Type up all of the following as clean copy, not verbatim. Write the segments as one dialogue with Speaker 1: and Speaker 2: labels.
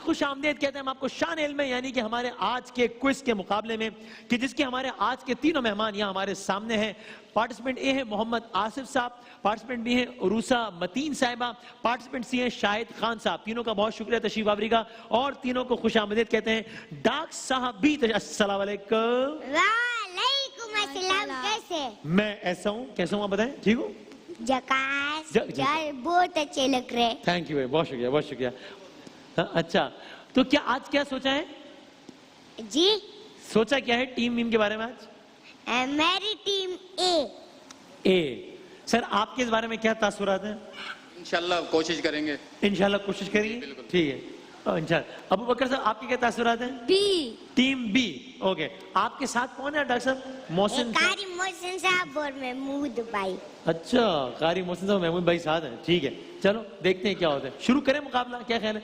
Speaker 1: खुश आमदेद कहते हैं हम आपको शान इल्म में, यानी कि हमारे आज के क्विज के मुकाबले में, कि जिसके हमारे आज के तीनों मेहमान यहाँ हमारे सामने हैं। पार्टिसिपेंट ए है मोहम्मद आसिफ साहब, पार्टिसिपेंट बी है उरूसा मतीन साहिबा, पार्टिसिपेंट सी है शाहिद खान साहब। तीनों का बहुत शुक्रिया तशरीफ आवरी का, और तीनों को खुश आमदेद कहते हैं। डाक साहब भी अस्सलाम वालेकुम।
Speaker 2: वालेकुम अस्सलाम। कैसे?
Speaker 1: मैं ऐसा हूँ, कैसा हूँ आप बताएं? ठीक हूँ?
Speaker 2: जकास यार, बहुत अच्छे लग रहे।
Speaker 1: थैंक यू, बहुत शुक्रिया, बहुत शुक्रिया। हाँ, अच्छा तो क्या आज क्या सोचा है
Speaker 2: जी?
Speaker 1: सोचा क्या है टीम वीम के बारे में आज?
Speaker 2: मेरी टीम
Speaker 1: ए। सर आपके इस बारे में क्या तासुरात हैं?
Speaker 3: इंशाल्लाह कोशिश करेंगे।
Speaker 1: इंशाल्लाह कोशिश करेंगे, ठीक है इंशाल्लाह। अबू बकर साहब आपके क्या तासुरात हैं?
Speaker 2: बी।
Speaker 1: Team B. ओके, आपके साथ कौन है डॉक्टर साहब? मोहसिन
Speaker 2: कारी मोहसिन साहब और महमूद भाई।
Speaker 1: अच्छा, कारी मोहसिन साहब महमूद भाई साथ हैं, ठीक है। चलो देखते हैं क्या होता है, शुरू करें मुकाबला, क्या ख्याल है?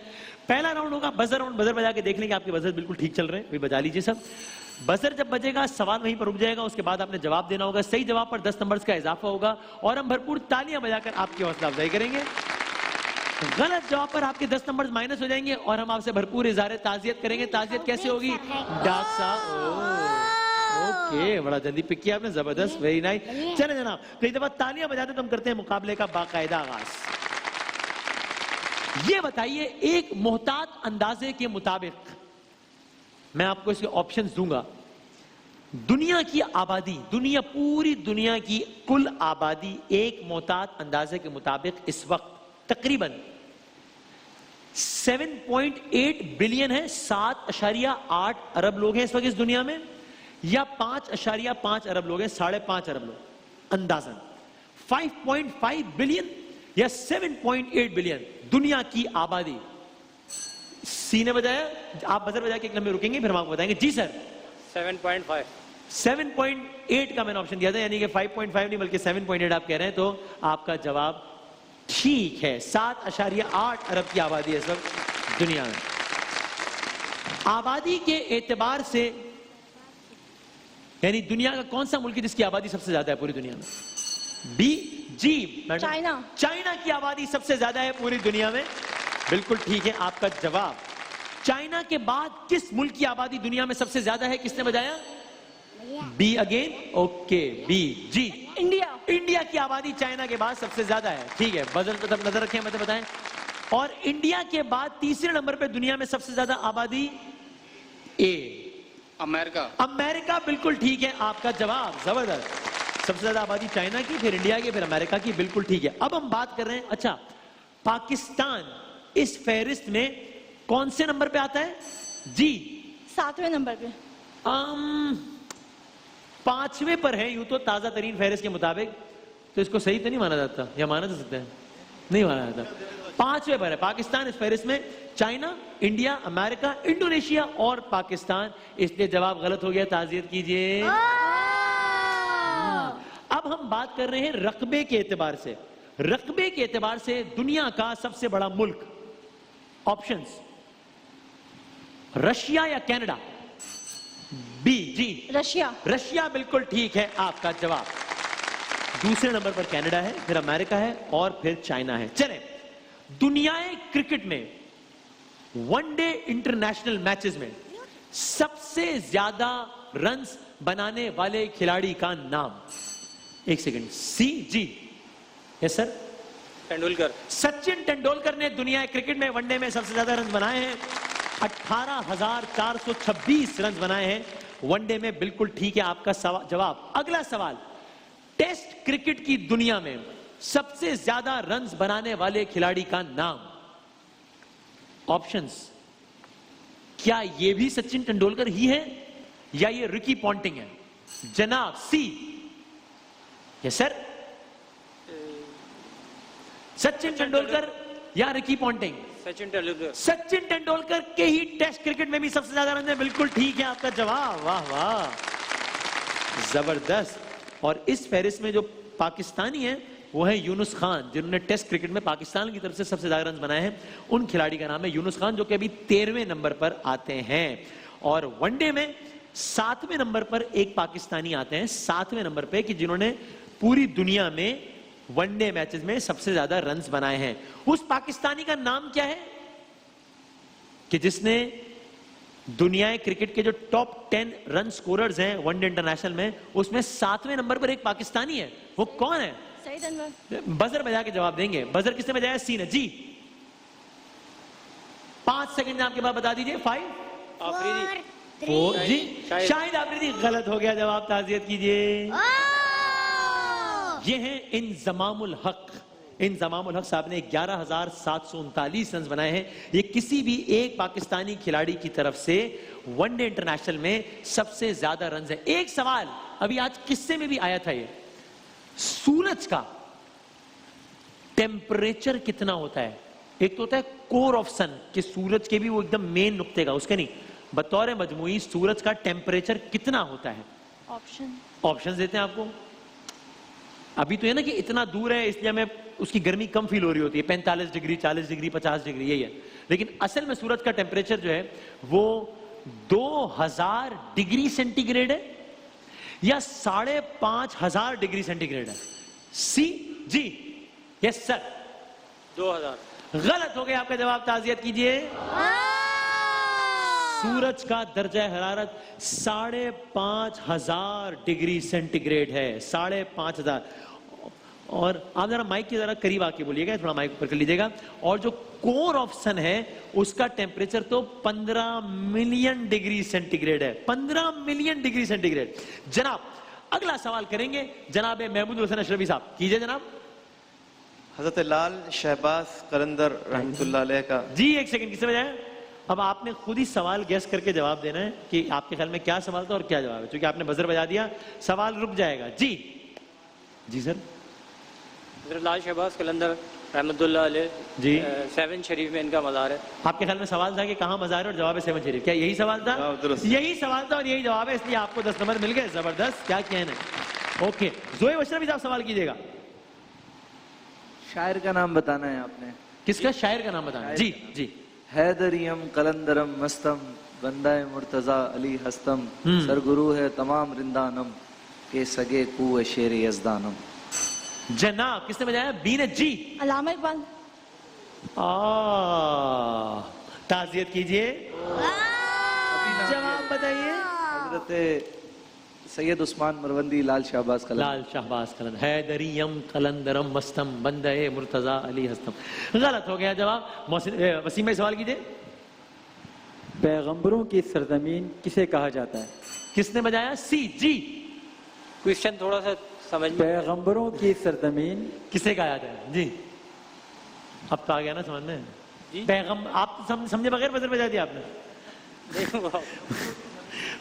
Speaker 1: पहला राउंड होगा बजर राउंड। बजर बजा के देख लेंगे आपके बजर बिल्कुल ठीक चल रहे हैं, बजा लीजिए सब। बजर जब बजेगा सवाल वहीं पर रुक जाएगा, उसके बाद आपने जवाब देना होगा। सही जवाब पर 10 नंबर्स का इजाफा होगा और हम भरपूर तालियां बजाकर आपकी हौसला अफजाई करेंगे। गलत जवाब पर आपके 10 नंबर माइनस हो जाएंगे और हम आपसे भरपूर इज़हार ताज़ियत करेंगे। ताज़ियत कैसे होगी? डाक साहब ओके, बड़ा जल्दी पिक किया आपने, जबरदस्त, वेरी नाइस। चले जनाब, तो एक दफा तालियां बजाते तो हम करते हैं मुकाबले का बाकायदा आगाज। ये बताइए, एक मोहतात अंदाजे के मुताबिक, मैं आपको इसके ऑप्शंस दूंगा। दुनिया की आबादी, पूरी दुनिया की कुल आबादी एक मोहतात अंदाजे के मुताबिक इस वक्त तकरीबन 7.8 बिलियन है। 7.8 अरब लोग हैं इस वक्त इस दुनिया में, या 5.5 अरब लोग हैं, 5.5 अरब लोग अंदाजन। 5.5 बिलियन या 7.8 बिलियन दुनिया की आबादी। सी ने बजाया, आप बजर बजा के एक लम्बे रुकेंगे, फिर हम आपको बताएंगे। जी सर।
Speaker 4: 7.5।
Speaker 1: 7.8 का मैंने ऑप्शन दिया था, यानी कि 5.5 नहीं बल्कि 7.8 आप कह रहे हैं, तो आपका जवाब ठीक है। 7.8 अरब की आबादी है इस वक्त दुनिया में। आबादी के एतबार से, यानी दुनिया का कौन सा मुल्क है जिसकी आबादी सबसे ज्यादा है पूरी दुनिया में? बी, जी मैडम?
Speaker 5: चाइना।
Speaker 1: चाइना की आबादी सबसे ज्यादा है पूरी दुनिया में, बिल्कुल ठीक है आपका जवाब। चाइना के बाद किस मुल्क की आबादी दुनिया में सबसे ज्यादा है? किसने बजाया? B again, okay B. जी,
Speaker 5: इंडिया।
Speaker 1: इंडिया की आबादी चाइना के बाद सबसे ज्यादा है, ठीक है। बजट पर तब नजर रखें, मतलब बताएं। और इंडिया के बाद तीसरे नंबर पे दुनिया में सबसे ज्यादा आबादी ए,
Speaker 3: अमेरिका।
Speaker 1: अमेरिका, बिल्कुल ठीक है आपका जवाब, जबरदस्त। सबसे ज्यादा आबादी चाइना की, फिर इंडिया की, फिर अमेरिका की, बिल्कुल ठीक है। अब हम बात कर रहे हैं, अच्छा पाकिस्तान इस फहरिस्त में कौन से नंबर पे आता है? जी,
Speaker 5: 7वें नंबर पे।
Speaker 1: 5वें पर है यूं तो ताजा तरीन फहरिस्त के मुताबिक, तो इसको सही तो नहीं माना जाता, या माना जा सकता है? नहीं माना जाता। 5वें पर है पाकिस्तान इस फहरिस्त में। चाइना, इंडिया, अमेरिका, इंडोनेशिया और पाकिस्तान, इसलिए जवाब गलत हो गया, ताजियत कीजिए। अब हम बात कर रहे हैं रकबे के एतबार से। रकबे के एतबार से दुनिया का सबसे बड़ा मुल्क, ऑप्शंस रशिया या कनाडा? बी, जी
Speaker 5: रशिया।
Speaker 1: रशिया, बिल्कुल ठीक है आपका जवाब। दूसरे नंबर पर कनाडा है, फिर अमेरिका है और फिर चाइना है। चले, दुनियाए क्रिकेट में वनडे इंटरनेशनल मैचेस में सबसे ज्यादा रन्स बनाने वाले खिलाड़ी का नाम? एक सेकंड। सी, जी, यस सर?
Speaker 4: तेंदुलकर।
Speaker 1: सचिन तेंदुलकर ने दुनिया क्रिकेट में वनडे में सबसे ज्यादा रन बनाए हैं, 18,426 रन बनाए हैं वनडे में, बिल्कुल ठीक है आपका जवाब। अगला सवाल, टेस्ट क्रिकेट की दुनिया में सबसे ज्यादा रन बनाने वाले खिलाड़ी का नाम? ऑप्शंस, क्या यह भी सचिन तेंदुलकर ही है या ये रिकी पॉन्टिंग है? जनाब, सी, यस सर? सचिन तेंदुलकर या रिकी पॉन्टिंग?
Speaker 4: सचिन तेंदुलकर।
Speaker 1: सचिन तेंदुलकर के ही टेस्ट क्रिकेट में भी सबसे ज्यादा रन है, बिल्कुल ठीक है आपका जवाब। वाह वाह, जबरदस्त। और इस फहरिस्त में जो पाकिस्तानी है वो है यूनुस खान, जिन्होंने टेस्ट क्रिकेट में पाकिस्तान की तरफ से सबसे ज्यादा रन बनाए हैं। उन खिलाड़ी का नाम है यूनुस खान, जो कि अभी 13वें नंबर पर आते हैं। और वनडे में 7वें नंबर पर एक पाकिस्तानी आते हैं, 7वें नंबर पे, कि जिन्होंने पूरी दुनिया में वनडे मैचेस में सबसे ज्यादा रन्स बनाए हैं। उस पाकिस्तानी का नाम क्या है? कि जिसने दुनिया क्रिकेट के जो टॉप 10 रन स्कोरर्स हैं वनडे इंटरनेशनल में, उसमें 7वें नंबर पर एक पाकिस्तानी है। वो कौन है?
Speaker 5: सईद अनवर।
Speaker 1: बजर बजा के जवाब देंगे। बजर किसने बजाया? सी ने। जी 5 सेकंड में आपके पास बता दीजिए। 5
Speaker 4: आफरीदी।
Speaker 1: 4 जी
Speaker 4: शाहिद।
Speaker 1: शाहिद आफरीदी। गलत हो गया जवाब, ताज़ियत कीजिए।
Speaker 2: ओह!
Speaker 1: ये हैं इंजमामुल हक। इंजमामुल हक साहब ने 11,739 रन बनाए हैं। ये किसी भी एक पाकिस्तानी खिलाड़ी की तरफ से वनडे इंटरनेशनल में सबसे ज्यादा रन है। एक सवाल अभी आज किस्से में भी आया था, ये सूरज का टेम्परेचर कितना होता है? एक तो होता है कोर ऑफ सन, कि सूरज के भी वो एकदम मेन नुक्ते का, उसके नहीं, बतौर मजमुई सूरज का टेम्परेचर कितना होता है? ऑप्शन देते हैं आपको। अभी तो है ना कि इतना दूर है इसलिए हमें उसकी गर्मी कम फील हो रही होती है, 45 डिग्री, 40 डिग्री, 50 डिग्री, यही है। लेकिन असल में सूरज का टेम्परेचर जो है वो 2000 डिग्री सेंटीग्रेड है या 5500 डिग्री सेंटीग्रेड है। सी जी यस सर।
Speaker 4: 2000।
Speaker 1: गलत हो गया आपका जवाब, ताज़ियत कीजिए। सूरज का दर्जा हरारत 5500 डिग्री सेंटीग्रेड है। 5500। और आप जरा माइक की जरा करीब आके बोलिएगा, थोड़ा माइक ऊपर कर लीजिएगा। और जो कोर ऑफ सन है उसका टेम्परेचर तो 15 मिलियन डिग्री सेंटीग्रेड है। 15 मिलियन डिग्री सेंटीग्रेड। जनाब अगला सवाल करेंगे जनाब महमूद हुसैन अशरफी साहब, कीजिए जनाब।
Speaker 6: हजरत लाल शहबाज कलंदर रहमतुल्लाह अलैह का।
Speaker 1: जी एक सेकंड, किससे बजाय? अब आपने खुद ही सवाल गैस करके जवाब देना है कि आपके ख्याल में क्या सवाल था और क्या जवाब है। क्योंकि आपने बजर बजा दिया, सवाल रुक जाएगा। जी जी सर।
Speaker 4: लाल शहबाज कलंदर रहमतुल्लाह अलैह
Speaker 1: जी।
Speaker 4: 7 शरीफ में इनका मज़ार है।
Speaker 1: आपके ख्याल में सवाल था कि कहाँ मज़ार है और जवाब है 7 शरीफ, क्या यही सवाल था?
Speaker 6: दुरुस्त।
Speaker 1: यही सवाल था और यही जवाब है, इसलिए आपको 10 नंबर मिल गए। जबरदस्त, क्या कहना है। ओके जोए अशरफी साहब सवाल कीजिएगा।
Speaker 7: शायर का नाम बताना है आपने।
Speaker 1: किसका? शायर का नाम बताना। जी जी।
Speaker 7: हैदरियम कलंदरम मस्तम बंदाए मुर्तजा अली हस्तम सरगुरु है तमाम रिंदानम के सगे कु शेर यजदानम।
Speaker 1: जनाब किसने बजाया? बी ने। जी
Speaker 5: अल्लामा इकबाल।
Speaker 1: ताज़ियत कीजिए, जवाब बताइए।
Speaker 7: हजरत सैयद उस्मान मरवंदी लाल शहबाज कलंदर।
Speaker 1: लाल शहबाज कलंदर। हैदरियम कलंदरम मस्तम बंदे मुर्तजा अली हस्तम। गलत हो गया जवाब। वसीम भाई सवाल कीजिए।
Speaker 8: पैगंबरों की सरजमीन किसे कहा जाता है?
Speaker 1: किसने बजाया? सी जी।
Speaker 4: क्वेश्चन थोड़ा सा समझ में।
Speaker 8: पैगंबरों की सरजमीन
Speaker 1: किसे कहा जाता है? जी अब तो आ गया ना समझ में।
Speaker 4: जी।
Speaker 1: आप समझे बगैर बजर बजा दिया आपने।
Speaker 4: देखो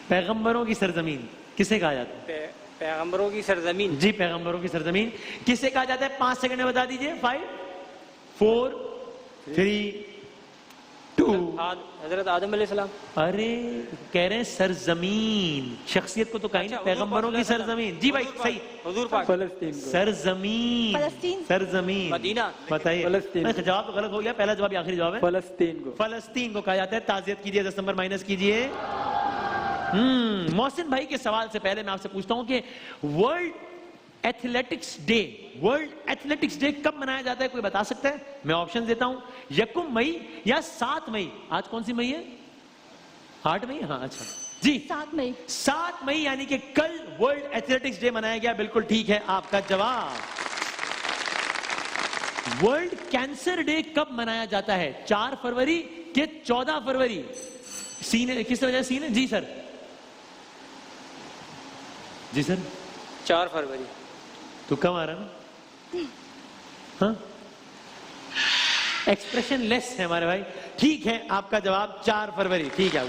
Speaker 1: पैगंबरों की सरजमीन किसे कहा जाता है?
Speaker 4: पैगंबरों की सरजमीन।
Speaker 1: जी पैगंबरों की सरजमीन किसे कहा जाता है? 5 सेकंड में बता दीजिए। 5 4 3 2।
Speaker 4: हजरत आदम अलैहिस्सलाम।
Speaker 1: अरे कह रहे हैं सरजमीन, शख्सियत को तो कहीं नहीं।
Speaker 4: अच्छा,
Speaker 1: पैगंबरों की सरजमीन। जी भाई सही।
Speaker 4: हुजूर पाक।
Speaker 8: फलस्तीन को।
Speaker 1: सरजमीन।
Speaker 5: फलस्तीन।
Speaker 1: सरजमीन।
Speaker 4: मदीना।
Speaker 1: बताइए।
Speaker 8: फलस्तीन।
Speaker 1: नहीं, जवाब तो गलत हो गया, पहला जवाब आखिरी जवाब है।
Speaker 8: फलस्तीन को।
Speaker 1: फलस्तीन को कहा जाता है। ताज़ियत कीजिए, 10 नंबर माइनस कीजिए। मोहसिन भाई के सवाल से पहले मैं आपसे पूछता हूं कि वर्ल्ड एथलेटिक्स डे कब मनाया जाता है? कोई बता सकता है? मैं ऑप्शन देता हूं, 1 मई या 7 मई। आज कौन सी मई है? 8 मई। हाँ अच्छा जी
Speaker 5: 7 मई।
Speaker 1: 7 मई यानी कि कल वर्ल्ड एथलेटिक्स डे मनाया गया। बिल्कुल ठीक है आपका जवाब। वर्ल्ड कैंसर डे कब मनाया जाता है? 4 फरवरी के 14 फरवरी? सी ने। किस वजह? सी ने। जी सर। जी सर।
Speaker 4: 4 फरवरी।
Speaker 1: तो कब आ रहा ना? हाँ एक्सप्रेशन लेस है हमारे भाई। ठीक है आपका जवाब 4 फरवरी। ठीक है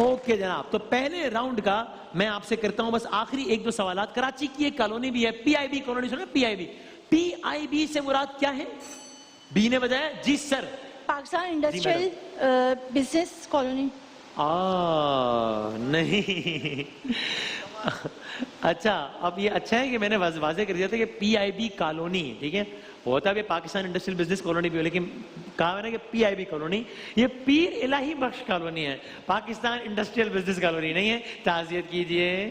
Speaker 1: ओके जनाब। तो पहले राउंड का मैं आपसे करता हूं बस आखिरी 1-2 सवाल। कराची की एक कॉलोनी भी है, पीआईबी कॉलोनी। सुना? पीआईबी से मुराद क्या है? बी ने बताया। जी sir.
Speaker 5: Pakistan industrial business colony.
Speaker 1: नहीं अच्छा अब ये अच्छा है कि मैंने वाजे कर दिया था कि पीआईबी कॉलोनी। ठीक है, होता भी पाकिस्तान इंडस्ट्रियल बिजनेस कॉलोनी भी हो, लेकिन कहा मैंने कि पीआईबी कॉलोनी। ये पीर इलाही बख्श कॉलोनी है, पाकिस्तान इंडस्ट्रियल बिजनेस कॉलोनी नहीं है। ताज़ियत कीजिए।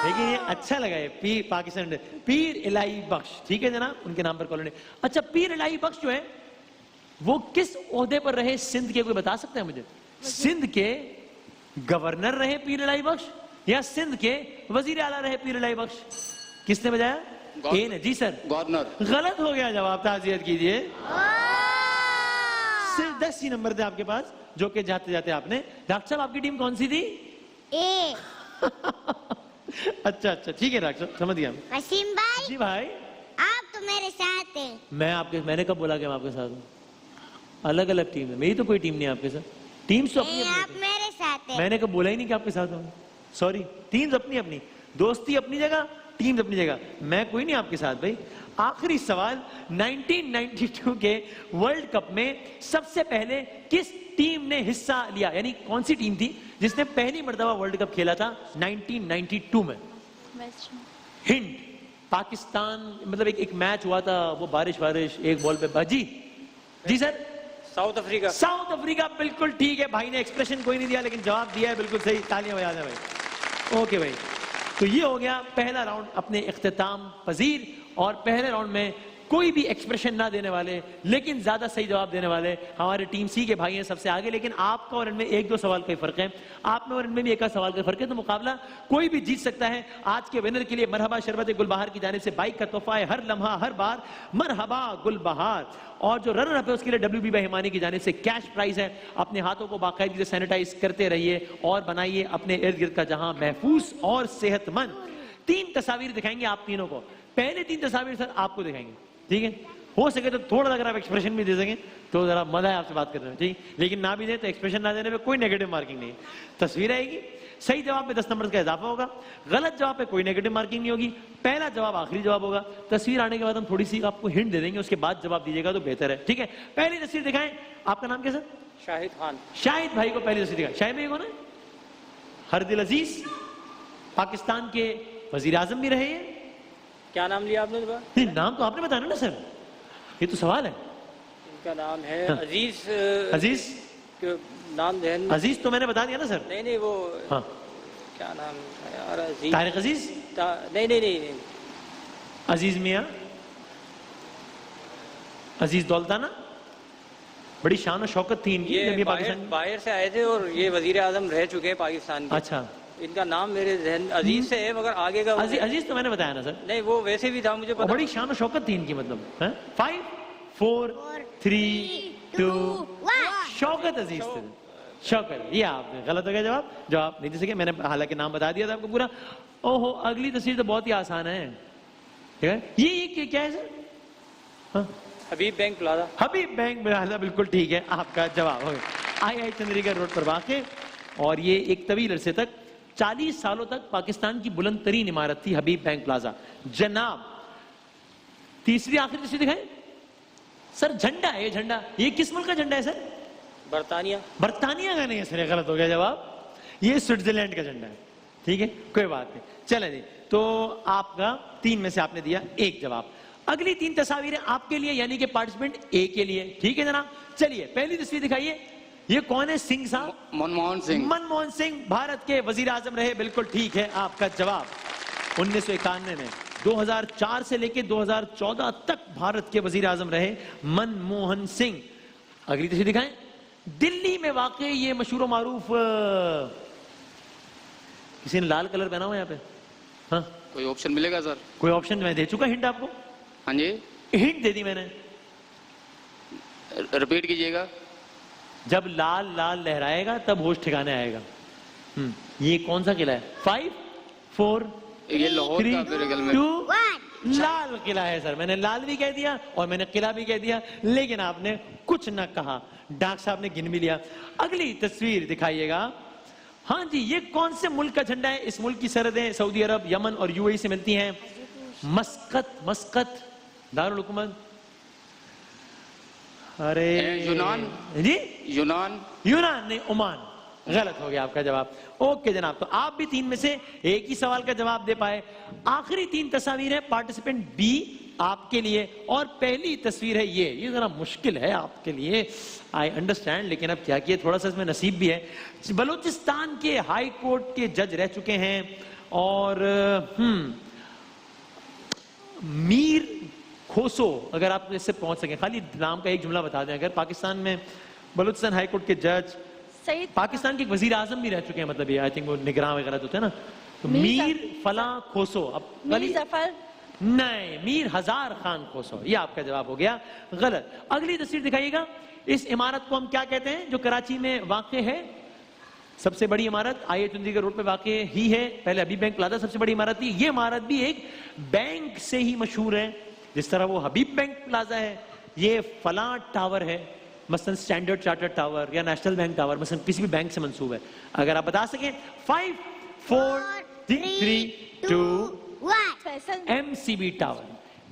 Speaker 1: लेकिन ये अच्छा लगा है पाकिस्तान पीर इलाही बख्श। ठीक है जनाब, उनके नाम पर कॉलोनी। अच्छा पीर इलाही बख्श जो है वो किस ओहदे पर रहे सिंध के, कोई बता सकते हैं मुझे? सिंध के गवर्नर रहे पीर इलाही बख्श या सिंध के वजीर आला रहे पीर इलाही बख्श? किसने बजाया? ए ने। जी सर,
Speaker 3: गवर्नर।
Speaker 1: गलत हो गया जवाब, ताज़ियत कीजिए। सिर्फ 10 ही नंबर थे आपके पास, जो कि जाते जाते आपने। डॉक्टर साहब आपकी टीम कौन सी थी?
Speaker 2: ए।
Speaker 1: अच्छा अच्छा, ठीक है डॉक्टर साहब, समझ गया।
Speaker 2: वसीम भाई,
Speaker 1: जी भाई,
Speaker 2: आप तो मेरे साथ हैं।
Speaker 1: मैंने कब बोला कि मैं आपके साथ हूँ? अलग अलग टीम है, मेरी तो कोई टीम नहीं है आपके साथ। टीम्स तो अपनी
Speaker 2: आप
Speaker 1: अपनी।
Speaker 2: मेरे साथ हैं।
Speaker 1: मैंने कब बोला ही नहीं कि आपके साथ हूँ। सॉरी, टीम्स अपनी अपनी, दोस्ती अपनी जगह, टीम्स अपनी जगह, मैं कोई नहीं आपके साथ भाई। आखिरी सवाल, 1992 के वर्ल्ड कप में सबसे पहले किस टीम ने हिस्सा लिया, यानी कौन सी टीम थी जिसने पहली मर्तबा वर्ल्ड कप खेला था 1992 में?
Speaker 5: वेस्ट
Speaker 1: हिंट, पाकिस्तान, मतलब एक मैच हुआ था, वो बारिश एक बॉल पे बाजी। जी sir,
Speaker 4: South Africa.
Speaker 1: South Africa, बिल्कुल ठीक है। भाई ने एक्सप्रेशन कोई नहीं दिया लेकिन जवाब दिया है, बिल्कुल सही, तालियां बजा दें भाई। ओके भाई, तो ये हो गया पहला राउंड अपने इख्तिताम पजीर। और पहले राउंड में कोई भी एक्सप्रेशन ना देने वाले लेकिन ज्यादा सही जवाब देने वाले हमारे टीम सी के भाई हैं सबसे आगे। लेकिन आपका और इनमें 1-2 सवाल का ही फर्क है, आप में और इनमें भी 1 सवाल का फर्क है, तो मुकाबला कोई भी जीत सकता है। आज के विनर के लिए मरहबा शरबत गुलबहार की जानिब से बाइक का तोहफा है, हर लम्हा हर बार मरहबा गुलबहार। और जो रनर अप है उसके लिए WB हिमानी की जानिब से कैश प्राइज है। अपने हाथों को बाकायदगी से सैनिटाइज करते रहिए और बनाइए अपने इर्द गिर्द का जहां महफूज और सेहतमंद। 3 तस्वीर दिखाएंगे आप तीनों को। पहले 3 तस्वीर सर आपको दिखाएंगे, ठीक है? हो सके तो थोड़ा अगर आप एक्सप्रेशन भी दे सकें तो जरा मजा है आपसे बात करने में, ठीक? लेकिन ना भी दे तो एक्सप्रेशन ना देने में कोई नेगेटिव मार्किंग नहीं। तस्वीर आएगी, सही जवाब में 10 नंबर का इजाफा होगा, गलत जवाब पे कोई नेगेटिव मार्किंग नहीं होगी। पहला जवाब आखिरी जवाब होगा। तस्वीर आने के बाद हम थोड़ी सी आपको हिंट दे देंगे, उसके बाद जवाब दीजिएगा तो बेहतर है, ठीक है? पहली तस्वीर दिखाएं। आपका नाम क्या सर?
Speaker 4: शाहिद खान।
Speaker 1: शाहिद भाई को पहली तस्वीर दिखाएं। शाहिद भाई कौन है? हरदिल अजीज, पाकिस्तान के वजीर आजम भी रहे हैं।
Speaker 4: क्या नाम लिया आपने दोबारा?
Speaker 1: नहीं, नाम तो आपने बताया ना सर, ये तो सवाल है।
Speaker 4: इनका नाम है
Speaker 1: हाँ।
Speaker 4: अजीज।
Speaker 1: अजीज,
Speaker 4: नाम जहन।
Speaker 1: अजीज तो मैंने बता दिया ना सर।
Speaker 4: नहीं नहीं, वो
Speaker 1: हाँ,
Speaker 4: क्या नाम है यार? अजीज।
Speaker 1: तारिक अजीज,
Speaker 4: नहीं नहीं नहीं नहीं।
Speaker 1: अजीज मियाँ, अजीज दौलताना, बड़ी शान और शौकत थी इनकी जब ये पाकिस्तान।
Speaker 4: बाहर से आए थे और ये वजीर आजम रह चुके हैं पाकिस्तान के।
Speaker 1: अच्छा,
Speaker 4: इनका नाम मेरे जहन अजीज से है, मगर आगे का
Speaker 1: अजीज तो मैंने बताया ना सर।
Speaker 4: नहीं, वो वैसे भी था मुझे
Speaker 1: और
Speaker 4: पता।
Speaker 1: बड़ी शान और शौकत थी इनकी, मतलब 5 4 3 2 शौकत अजीज थे। शौकत, ये आपने गलत हो गया जवाब, जवाब नहीं दे सके। मैंने हालांकि नाम बता दिया था आपको पूरा। ओहो, अगली तस्वीर तो बहुत ही आसान है, ठीक है? ये क्या है सर? हाँ,
Speaker 4: हबीब बैंक प्लाजा।
Speaker 1: हबीब बैंक प्लाजा, बिल्कुल ठीक है आपका जवाब। हो गया आई चंद्रिका रोड पर वाक़, और ये एक तवील अरसे तक 40 सालों तक पाकिस्तान की बुलंद तरीन इमारत थी हबीब बैंक प्लाजा। जनाब, तीसरी आखिरी तस्वीर दिखाएं सर। झंडा है, ये झंडा, ये किस मुल्क का झंडा है सर?
Speaker 4: बरतानिया।
Speaker 1: बरतानिया का नहीं है सर, ये गलत हो गया जवाब, ये स्विट्जरलैंड का झंडा है, ठीक है? कोई बात नहीं, चले जी। तो आपका 3 में से आपने दिया 1 जवाब। अगली 3 तस्वीरें आपके लिए, यानी कि पार्टिसिपेंट ए के लिए, ठीक है जनाब? चलिए पहली तस्वीर दिखाइए। ये कौन है? सिंह साहब,
Speaker 3: मनमोहन सिंह।
Speaker 1: मनमोहन सिंह भारत के वजीर आजम रहे, बिल्कुल ठीक है आपका जवाब। 1991 में 2004 से लेकर 2014 तक भारत के वजीर आजम रहे मनमोहन सिंह। अगली तस्वीर दिखाएं। दिल्ली में वाकई ये मशहूर मारूफ, किसी ने लाल कलर पहना हुआ यहाँ पे? हाँ,
Speaker 3: कोई ऑप्शन मिलेगा सर?
Speaker 1: कोई ऑप्शन मैं दे चुका हिंट आपको,
Speaker 3: हाँ जी,
Speaker 1: हिंट दे दी मैंने।
Speaker 3: रिपीट कीजिएगा।
Speaker 1: जब लाल लाल लहराएगा तब होश ठिकाने आएगा। ये कौन सा किला है? 5 4
Speaker 3: ये लाहौर का मेरे ख्याल में।
Speaker 1: 2 लाल किला है सर। मैंने लाल भी कह दिया और मैंने किला भी कह दिया, लेकिन आपने कुछ न कहा। डॉक्टर साहब ने गिन भी लिया। अगली तस्वीर दिखाइएगा। हाँ जी, ये कौन से मुल्क का झंडा है? इस मुल्क की सरहदें सऊदी अरब, यमन और UAE से मिलती हैं। मस्कत दारुल हुकूमत। अरे
Speaker 3: यूनान।
Speaker 1: जी,
Speaker 3: यूनान
Speaker 1: नहीं, ओमान। गलत हो गया आपका जवाब। ओके जनाब, तो आप भी 3 में से 1 ही सवाल का जवाब दे पाए। आखिरी 3 तस्वीर है पार्टिसिपेंट बी आपके लिए, और पहली तस्वीर है ये जरा मुश्किल है आपके लिए, आई अंडरस्टैंड, लेकिन अब क्या किए, थोड़ा सा इसमें नसीब भी है। बलूचिस्तान के हाई कोर्ट के जज रह चुके हैं और मीर खोसो, अगर आप इससे पहुंच सकें, खाली नाम का एक जुमला बता दें। अगर पाकिस्तान में बलूचिस्तान हाई कोर्ट के जज,
Speaker 5: सईद
Speaker 1: पाकिस्तान के एक वजीर आजम भी रह चुके हैं, मतलब ये आई थिंक वो निगरान वगैरह होते हैं ना, तो
Speaker 5: मीर
Speaker 1: मीर फला खोसो। अब
Speaker 5: मीर जफर
Speaker 1: नहीं, मीर हजार खान खोसो, ये आपका जवाब हो गया गलत। अगली तस्वीर दिखाइएगा। इस इमारत को हम क्या कहते हैं जो कराची में वाक़ है? सबसे बड़ी इमारत आई चंडीगढ़ रोड पे वाक़ ही है, पहले हबीब बैंक प्लाजा सबसे बड़ी इमारत थी। ये इमारत भी एक बैंक से ही मशहूर है, जिस तरह वो हबीब बैंक प्लाजा है, ये फला टावर है, मसलन स्टैंडर्ड चार्टर्ड टावर या नेशनल बैंक टावर, मसलन किसी भी बैंक से मंसूब है। अगर आप बता सकें 5 4 3 2
Speaker 2: 1
Speaker 5: Faisal
Speaker 1: MCB tower,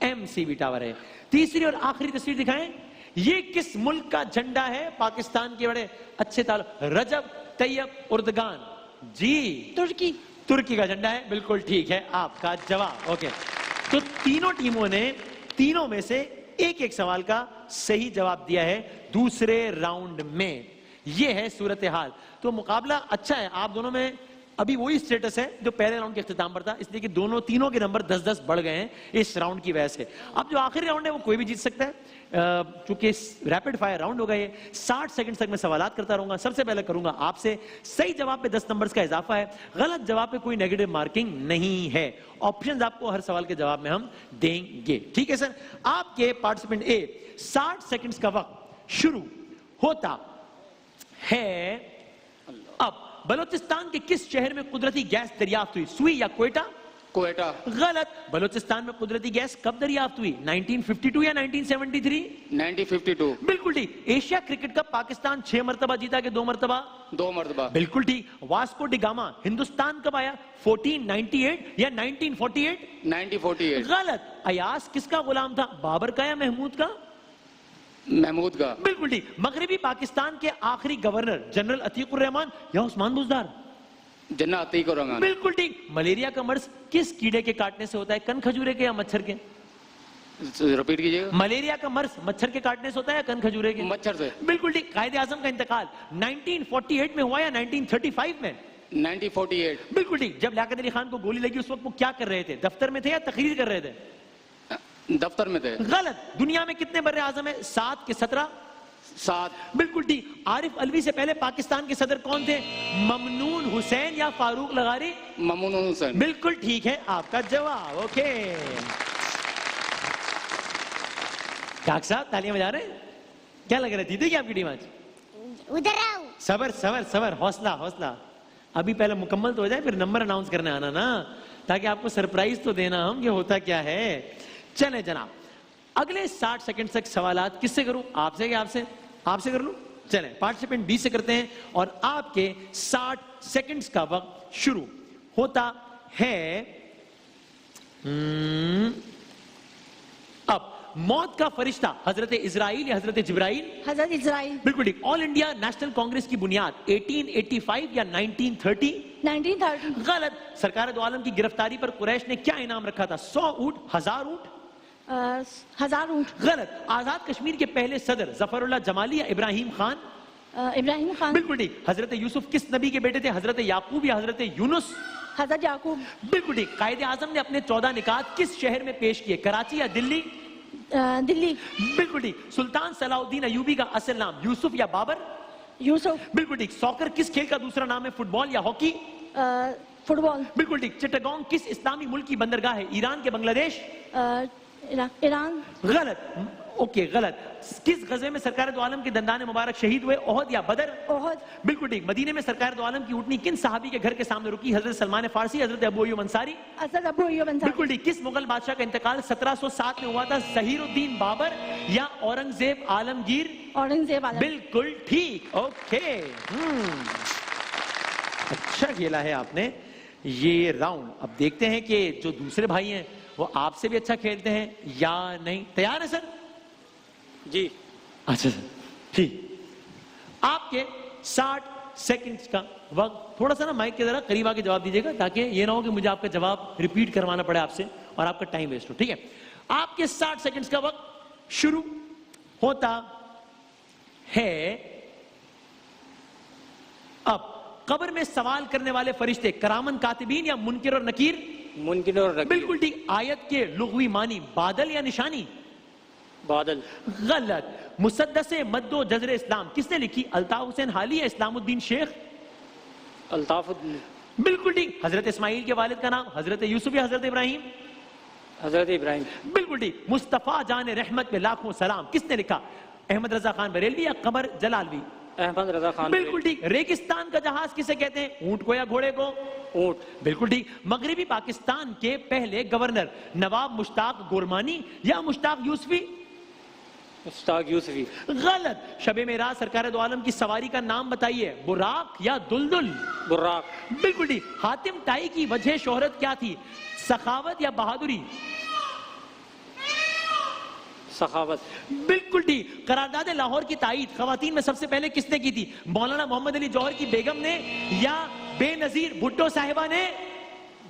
Speaker 1: MCB tower है। तीसरी और आखिरी तस्वीर दिखाएं। ये किस मुल्क का झंडा है? पाकिस्तान के बड़े अच्छे ताल्लुक, रजब तैयब उर्दगान जी,
Speaker 5: तुर्की
Speaker 1: तुर्की का झंडा है, बिल्कुल ठीक है आपका जवाब। ओके, तो तीनों टीमों ने तीनों में से एक एक सवाल का सही जवाब दिया है दूसरे राउंड में। यह है सूरत हाल। तो मुकाबला अच्छा है, आप दोनों में अभी वही स्टेटस है जो पहले राउंड के इख्तिताम पर था, इसलिए कि तीनों के नंबर 10-10 बढ़ गए हैं इस राउंड की वजह से। अब जो आखिरी राउंड है वो कोई भी जीत सकता है, चूंकि रैपिड फायर राउंड होगा ये। 60 सेकंड तक मैं सवालात करता रहूंगा। सबसे पहले करूंगा आपसे, सही जवाब पे 10 नंबर्स का इजाफा है, गलत जवाब पे कोई नेगेटिव मार्किंग नहीं है। ऑप्शंस आपको हर सवाल के जवाब में हम देंगे, ठीक है सर। आपके पार्टिसिपेंट ए 60 सेकंड्स का वक्त शुरू होता है अब। बलूचिस्तान के किस शहर में कुदरती गैस दरियाफ्त हुई? सुई या क्वेटा?
Speaker 3: क्वेटा।
Speaker 1: गलत। बलूचिस्तान में कुदरती गैस कब दरियाफ्त हुई? 1952 या 1973?
Speaker 3: 1952।
Speaker 1: बिल्कुल ठीक। एशिया क्रिकेट कप पाकिस्तान 6 मरतबा जीता के 2 मरतबा?
Speaker 3: 2 मरतबा।
Speaker 1: बिल्कुल ठीक। वास्को डी गामा हिंदुस्तान कब आया? 1498 या 1948?
Speaker 3: 1948।
Speaker 1: गलत। अयास किसका गुलाम था? बाबर का या महमूद का?
Speaker 3: महमूद का।
Speaker 1: बिल्कुल ठीक। मगरबी पाकिस्तान के आखिरी गवर्नर जनरल अतीकुर रहमान या उस्मान बुजदार?
Speaker 3: जन्ना अतीकुर रहमान।
Speaker 1: बिल्कुल ठीक। मलेरिया का मर्ज किस कीड़े के काटने से होता है? कन खजूरे के या मच्छर के?
Speaker 3: रिपीट कीजिएगा।
Speaker 1: मलेरिया का मर्ज मच्छर के काटने से होता है या कन खजूरे के?
Speaker 3: मच्छर से।
Speaker 1: बिल्कुल ठीक। कायदे आजम का इंतकाल 1948 में हुआ या 1935 में?
Speaker 3: 1948।
Speaker 1: बिल्कुल ठीक। जब लियाकत अली खान को गोली लगी उस वक्त वो क्या कर रहे थे? दफ्तर में थे या तकरीर कर रहे थे?
Speaker 3: दफ्तर में थे।
Speaker 1: गलत। दुनिया में कितने बर्रे आजम है? 7 के 17?
Speaker 3: 7।
Speaker 1: बिल्कुल ठीक। आरिफ अलवी से पहले पाकिस्तान के सदर कौन थे? ममनून हुसैन या फारूक लगारी?
Speaker 3: ममनून हुसैन।
Speaker 1: बिल्कुल ठीक है आपका जवाब। ओके, डॉक्टर साहब तालियां बजा रहे हैं। क्या लग रहा है, जीतेगी आपकी टीम आज?
Speaker 2: उधर आओ।
Speaker 1: सबर सबर सबर, हौसला हौसला। अभी पहले मुकम्मल तो हो जाए, फिर नंबर अनाउंस करने आना ना, ताकि आपको सरप्राइज तो देना हम कि होता क्या है। चले जनाब, अगले 60 सेकंड तक सवालात किससे करूं? आपसे कि आपसे? आपसे कर लूं? चले, पार्टिसिपेंट बी से करते हैं और आपके 60 सेकंड्स का वक्त शुरू होता है अब। मौत का फरिश्ता हजरत इजराइल या हजरत जिब्राइल?
Speaker 5: हजरत इजराइल।
Speaker 1: बिल्कुल ठीक। ऑल इंडिया नेशनल कांग्रेस की बुनियाद 1885 या 1930?
Speaker 5: 1930।
Speaker 1: गलत। सरकार दो आलम की गिरफ्तारी पर कुरैश ने क्या इनाम रखा था? 100 ऊंट, 1000 ऊंट?
Speaker 5: 1000 ऊंट।
Speaker 1: गलत। आजाद कश्मीर के पहले सदर जफरुल्लाह जमाली या इब्राहिम खान?
Speaker 5: इब्राहिम खान।
Speaker 1: बिल्कुल ठीक। हजरत यूसुफ किस नबी के बेटे थे? हजरत याकूब या हजरत यूनुस?
Speaker 5: हजरत याकूब।
Speaker 1: बिल्कुल ठीक। कायदे आजम ने अपने 14 निकात किस शहर में पेश किए? कराची या दिल्ली?
Speaker 5: दिल्ली।
Speaker 1: बिल्कुल ठीक। सुल्तान सलाउद्दीन अयूबी का असल नाम यूसुफ या बाबर?
Speaker 5: यूसुफ।
Speaker 1: बिल्कुल ठीक। सॉकर किस खेल का दूसरा नाम है? फुटबॉल या हॉकी?
Speaker 5: फुटबॉल।
Speaker 1: बिल्कुल ठीक। चिट्टागोंग किस इस्लामी मुल्क की बंदरगाह है? ईरान के बांग्लादेश?
Speaker 5: ईरान।
Speaker 1: गलत। ओके, गलत। किस गज़वे में सरकार दो आलम के दंदान मुबारक शहीद हुए? ओहद या बदर?
Speaker 5: ओहद।
Speaker 1: बिल्कुल ठीक। मदीने में सरकार दो आलम की ऊँटनी किन सहाबी के घर के सामने रुकी? हजरत सलमान फारसी, हजरत अबू अय्यूब अंसारी?
Speaker 5: हजरत अबू अय्यूब अंसारी।
Speaker 1: बिल्कुल ठीक। किस मुगल बादशाह का इंतकाल 1707 में हुआ था? ज़हीरुद्दीन बाबर या औरंगजेब आलमगीर?
Speaker 5: औरंगजेब आलमगीर।
Speaker 1: बिल्कुल ठीक। ओके, अच्छा खेला है आपने ये राउंड। अब देखते हैं कि जो दूसरे भाई हैं वो आपसे भी अच्छा खेलते हैं या नहीं। तैयार है सर?
Speaker 4: जी।
Speaker 1: अच्छा सर, ठीक। आपके 60 सेकंड्स का वक्त। थोड़ा सा ना माइक के जरा करीब आके जवाब दीजिएगा, ताकि ये ना हो कि मुझे आपका जवाब रिपीट करवाना पड़े आपसे और आपका टाइम वेस्ट हो, ठीक है? आपके 60 सेकंड्स का वक्त शुरू होता है अब। कब्र में सवाल करने वाले फरिश्ते करामन कातिबीन या मुनकिर और नकीर?
Speaker 4: मुनकिर और नकीर।
Speaker 1: बिल्कुल ठीक। आयत के लुग़वी मानी बादल या निशानी?
Speaker 4: बादल।
Speaker 1: गलत। मुसद्दसे मद्दो जजर इस्लाम किसने लिखी? अल्ताफ हुसैन हाली या इस्लामुद्दीन शेख?
Speaker 4: अल्ताफुद्दीन।
Speaker 1: बिल्कुल ठीक। हजरत इस्माइल के वालिद का नाम हजरत यूसुफ या हजरत इब्राहिम?
Speaker 4: हजरत इब्राहिम।
Speaker 1: बिल्कुल ठीक। मुस्तफा जान रहमत में लाखों सलाम किसने लिखा? अहमद रजा खान बरेलवी या कमर जलालवी?
Speaker 4: अहमद रजा खान।
Speaker 1: बिल्कुल ठीक। रेगिस्तान का जहाज किसे कहते हैं? ऊंट को या घोड़े को?
Speaker 4: ऊंट।
Speaker 1: बिल्कुल ठीक। मगरिबी पाकिस्तान के पहले गवर्नर नवाब मुश्ताक गोरमानी या मुश्ताक यूसुफी?
Speaker 4: मुश्ताक यूसुफी।
Speaker 1: गलत। शबे मेराज सरकार दो आलम की सवारी का नाम बताइए, बुराक या दुलदुल?
Speaker 4: बुर्राक।
Speaker 1: बिल्कुल ठीक। हातिम ताई की वजह शोहरत क्या थी? सखावत या बहादुरी?
Speaker 4: सखावत।
Speaker 1: बिल्कुल ठीक। करारदाद लाहौर की ताईद खवातीन में सबसे पहले किसने की थी? मौलाना मोहम्मद अली जौहर की बेगम ने या बेनजीर भुट्टो साहिबा ने?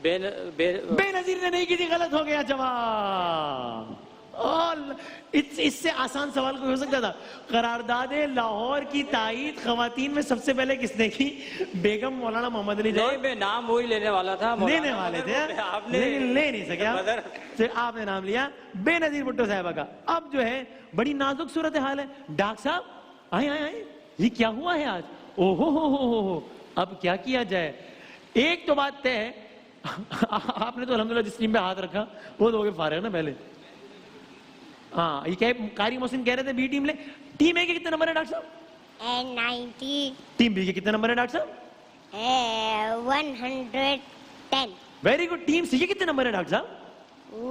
Speaker 1: बेनजीर ने नहीं की थी। गलत हो गया जवाब। और इससे आसान सवाल कोई हो सकता था? करारदाद लाहौर की ताईद खवातीन में सबसे पहले किसने की? बेगम मौलाना मोहम्मद अली जौहर।
Speaker 4: मैं नाम वही लेने वाला था।
Speaker 1: लेने वाले थे
Speaker 4: आपने
Speaker 1: लेकिन ले नहीं सके आप। तो आपने नाम लिया बेनजीर भुट्टो साहिबा का। अब जो है बड़ी नाजुक सूरत हाल है। डॉक्टर साहब आए आए आए, ये क्या हुआ है आज? ओहो हो, अब क्या किया जाए? एक तो बात तय है, आपने तो अल्हम्दुलिल्लाह जिस टीम पे हाथ रखा वो तो फारे ना पहले। हाँ, ये क्या कारी मोहसिन कह रहे थे बी टीम ले। टीम ए के कितने नंबर है डॉक्टर साहब?
Speaker 2: 90।
Speaker 1: टीम बी के कितने नंबर है डॉक्टर साहब?
Speaker 2: 110।
Speaker 1: Very good. टीम सी के कितने नंबर है डॉक्टर साहब?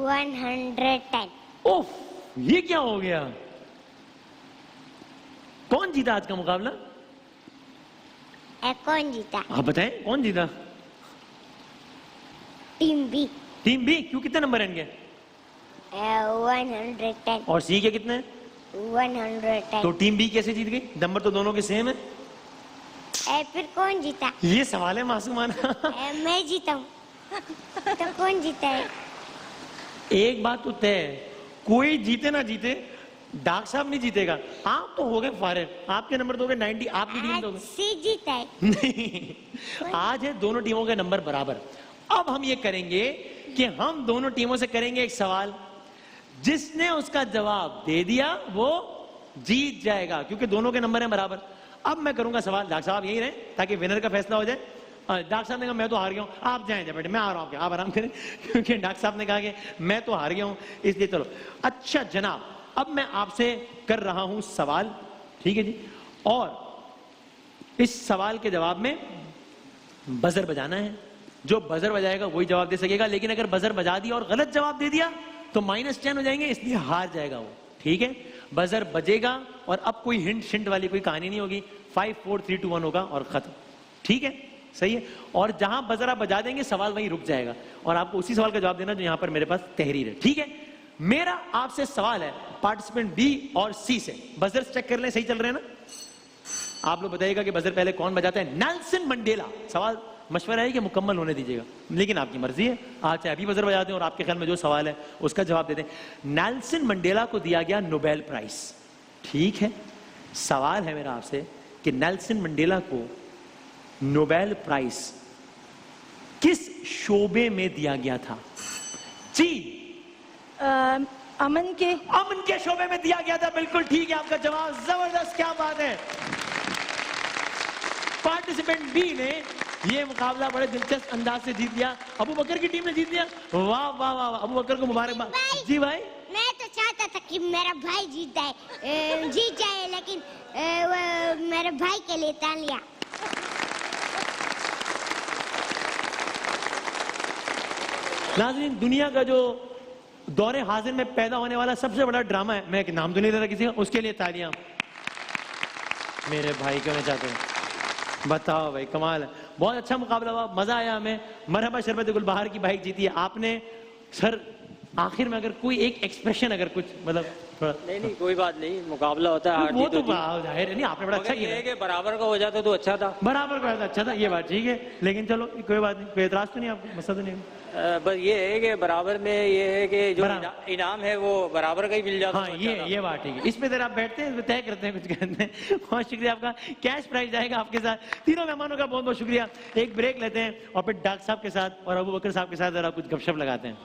Speaker 2: 110।
Speaker 1: ओफ, ये क्या हो गया? कौन जीता आज का मुकाबला?
Speaker 2: कौन जीता?
Speaker 1: आप बताएं कौन जीता?
Speaker 2: Team B.
Speaker 1: Team B. क्यों, कितने नंबर है इनके?
Speaker 2: 110।
Speaker 1: और सी के कितने?
Speaker 2: 110।
Speaker 1: तो टीम बी कैसे जीत गई? नंबर तो दोनों के सेम है।
Speaker 2: फिर कौन जीता?
Speaker 1: ये सवाल है मासूमाना।
Speaker 2: मैं जीता हूँ। तो कौन जीता है?
Speaker 1: एक बात तो तय है, कोई जीते ना जीते डॉक्टर साहब नहीं जीतेगा। आप तो हो गए फारे, आपके नंबर दोगे 90, आपकी टीम दोगे।
Speaker 2: सी जीता है।
Speaker 1: नहीं, आज है दोनों टीमों के नंबर बराबर। अब हम ये करेंगे कि हम दोनों टीमों से करेंगे एक सवाल, जिसने उसका जवाब दे दिया वो जीत जाएगा, क्योंकि दोनों के नंबर हैं बराबर। अब मैं करूंगा सवाल, डॉक्टर साहब यही रहे ताकि विनर का फैसला हो जाए। डॉक्टर साहब ने कहा मैं तो हार गया हूं, आप जाएं बेटे, मैं आ रहा हूं, आप आराम करें, क्योंकि डॉक्टर साहब ने कहा कि मैं तो हार गया हूं, इसलिए चलो। अच्छा जनाब, अब मैं आपसे कर रहा हूं सवाल, ठीक है जी, और इस सवाल के जवाब में बजर बजाना है। जो बजर बजाएगा वही जवाब दे सकेगा, लेकिन अगर बजर बजा दिया और गलत जवाब दे दिया तो -10 हो जाएंगे, इसलिए हार जाएगा वो। ठीक है, बजर बजेगा और अब कोई हिंट शिंट वाली कोई कहानी नहीं होगी। 5 4 3 2 1 होगा और खत्म। ठीक है, सही है। और जहां बजर आप बजा देंगे सवाल वहीं रुक जाएगा और आपको उसी सवाल का जवाब देना जो यहां पर मेरे पास तहरीर है। ठीक है, मेरा आपसे सवाल है पार्टिसिपेंट बी और सी से। बजर चेक कर लें, सही चल रहे हैं ना? आप लोग बताइएगा कि बजर पहले कौन बजाता है। नेल्सन मंडेला, सवाल मशवरा है कि मुकम्मल होने दीजिएगा, लेकिन आपकी मर्जी है, आप चाहे अभी बजर बजा दें और आपके ख्याल में जो सवाल है उसका जवाब दे दें। नेल्सन मंडेला को दिया गया नोबेल प्राइज। ठीक है, सवाल है मेरा आपसे कि नेल्सन मंडेला को नोबेल प्राइज किस शोबे में दिया गया था? जी,
Speaker 5: अमन के
Speaker 1: शोबे में दिया गया था। बिल्कुल ठीक है आपका जवाब, जबरदस्त, क्या बात है। पार्टिसिपेंट बी ने ये मुकाबला बड़े दिलचस्प अंदाज से जीत लिया। अबू बकर की टीम ने जीत लिया। वाह वाह वाह, अबू बकर को मुबारकबाद। जी भाई,
Speaker 2: मैं तो चाहता था कि मेरा भाई जीत जाए, लेकिन मेरे भाई के लिए तान लिया।
Speaker 1: नाज़रीन, दुनिया का जो दौरे हाजिर में पैदा होने वाला सबसे बड़ा ड्रामा है, मैं नाम तो नहीं ले रहा किसी का, उसके लिए तालियां मेरे भाई को मैं चाहता हूं। बताओ भाई, कमाल है, बहुत अच्छा मुकाबला हुआ, मजा आया हमें। मरहबा शरबत गुलबहार की बाइक जीती है आपने। सर आखिर में अगर कोई एक एक्सप्रेशन, अगर कुछ मतलब थोड़ा।
Speaker 4: नहीं कोई बात नहीं, मुकाबला होता है,
Speaker 1: वो तो जाहिर है, नहीं आपने बड़ा अच्छा किया।
Speaker 4: ये कि बराबर का हो जाता तो अच्छा था।
Speaker 1: बराबर का अच्छा था, ये बात ठीक है, लेकिन चलो कोई बात नहीं, कोई एतराज तो नहीं आपको, मसला तो नहीं।
Speaker 4: बस ये है कि बराबर में ये है कि जो इनाम है वो बराबर का ही मिल जाता है।
Speaker 1: हाँ, ये बात ठीक है। इस पे जरा आप बैठते हैं, तय करते हैं, कुछ कहते हैं। बहुत शुक्रिया आपका, कैश प्राइज जाएगा आपके साथ। तीनों मेहमानों का बहुत बहुत शुक्रिया। एक ब्रेक लेते हैं और फिर डॉक्टर साहब के साथ और अबू बकर साहब के साथ जरा कुछ गपशप लगाते हैं।